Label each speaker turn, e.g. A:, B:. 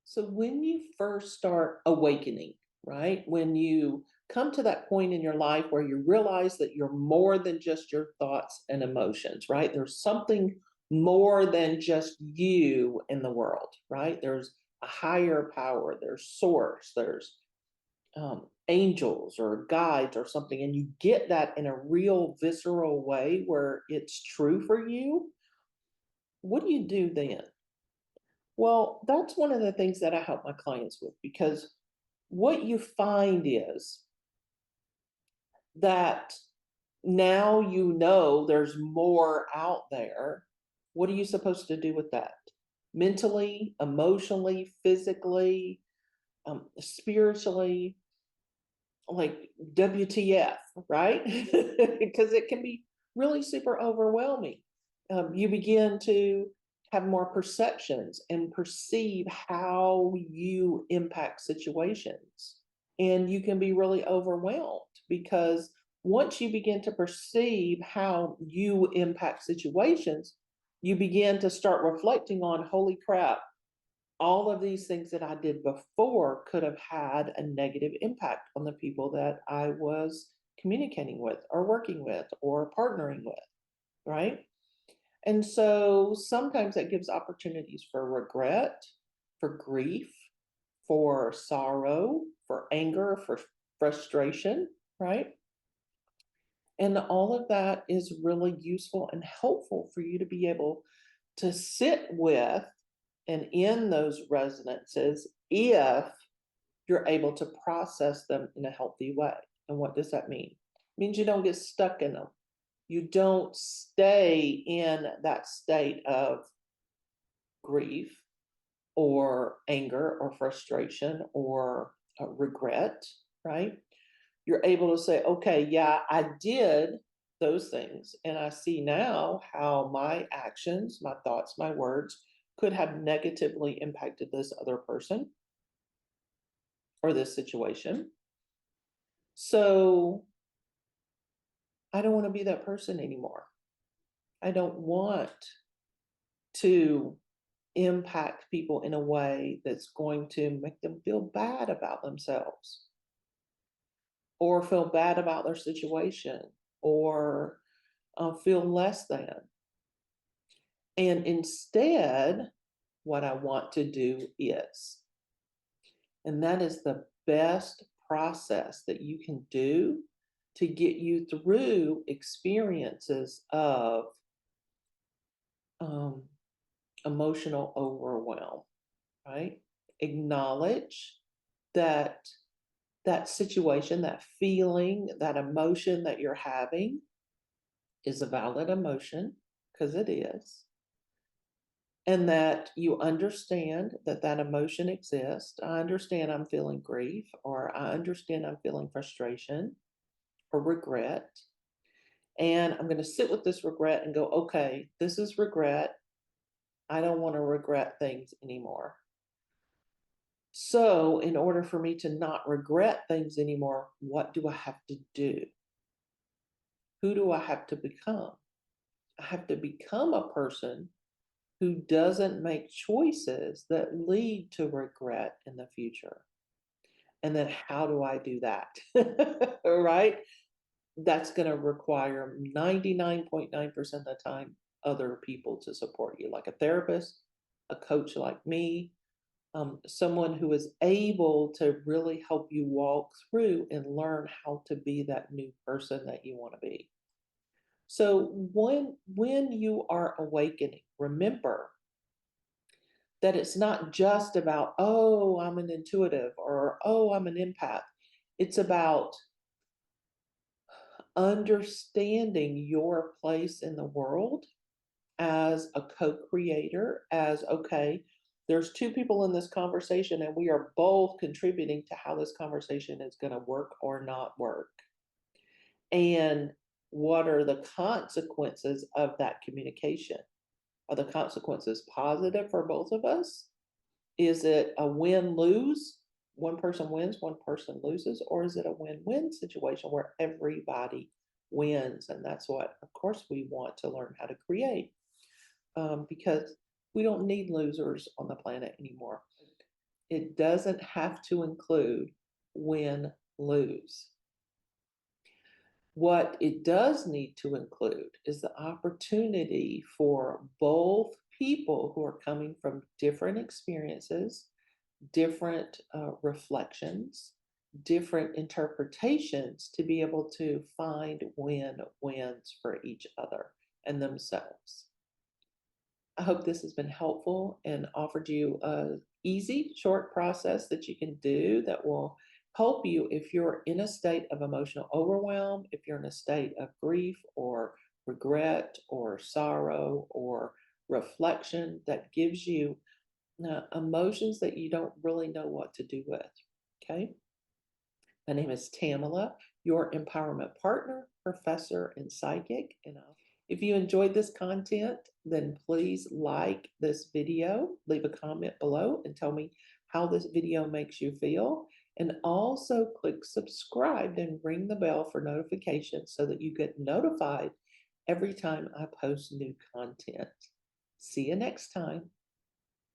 A: So when you first start awakening, right? When you come to that point in your life where you realize that you're more than just your thoughts and emotions, right? There's something more than just you in the world, right? There's a higher power, there's source, there's angels or guides or something, and you get that in a real visceral way where it's true for you. What do you do then? Well, that's one of the things that I help my clients with because what you find is that now you know there's more out there. What are you supposed to do with that? Mentally, emotionally, physically, spiritually, like WTF, right? Because it can be really super overwhelming. You begin to have more perceptions and perceive how you impact situations. And you can be really overwhelmed because once you begin to perceive how you impact situations, you begin to start reflecting on, holy crap, all of these things that I did before could have had a negative impact on the people that I was communicating with or working with or partnering with, right? And so sometimes that gives opportunities for regret, for grief, for sorrow, for anger, for frustration, right? And all of that is really useful and helpful for you to be able to sit with and in those resonances if you're able to process them in a healthy way. And what does that mean? It means you don't get stuck in them. You don't stay in that state of grief or anger or frustration or regret, right? You're able to say, okay, yeah, I did those things. And I see now how my actions, my thoughts, my words could have negatively impacted this other person or this situation. So I don't want to be that person anymore. I don't want to impact people in a way that's going to make them feel bad about themselves or feel bad about their situation or feel less than. And instead, what I want to do is, and that is the best process that you can do to get you through experiences of um, emotional overwhelm, right? Acknowledge that that situation, that feeling, that emotion that you're having is a valid emotion because it is. And that you understand that that emotion exists. I understand I'm feeling grief, or I understand I'm feeling frustration or regret. And I'm going to sit with this regret and go, okay, this is regret. I don't want to regret things anymore. So, in order for me to not regret things anymore, what do I have to do? Who do I have to become? I have to become a person who doesn't make choices that lead to regret in the future. And then how do I do that? Right? That's going to require 99.9% of the time other people to support you, like a therapist, a coach like me, someone who is able to really help you walk through and learn how to be that new person that you want to be. So when you are awakening, remember that it's not just about, oh, I'm an intuitive or oh, I'm an empath. It's about understanding your place in the world as a co-creator, as okay, there's two people in this conversation and we are both contributing to how this conversation is going to work or not work. And what are the consequences of that communication? Are the consequences positive for both of us? Is it a win lose? One person wins, one person loses, or is it a win win situation where everybody wins? And that's what, of course, we want to learn how to create because we don't need losers on the planet anymore. It doesn't have to include win, lose. What it does need to include is the opportunity for both people who are coming from different experiences, different reflections, different interpretations to be able to find wins for each other and themselves. I hope this has been helpful and offered you a easy, short process that you can do that will help you if you're in a state of emotional overwhelm, if you're in a state of grief or regret or sorrow or reflection that gives you emotions that you don't really know what to do with. Okay. My name is Tamala, your empowerment partner, professor, and psychic. And if you enjoyed this content, then please like this video, leave a comment below, and tell me how this video makes you feel. And also click subscribe and ring the bell for notifications so that you get notified every time I post new content. See you next time.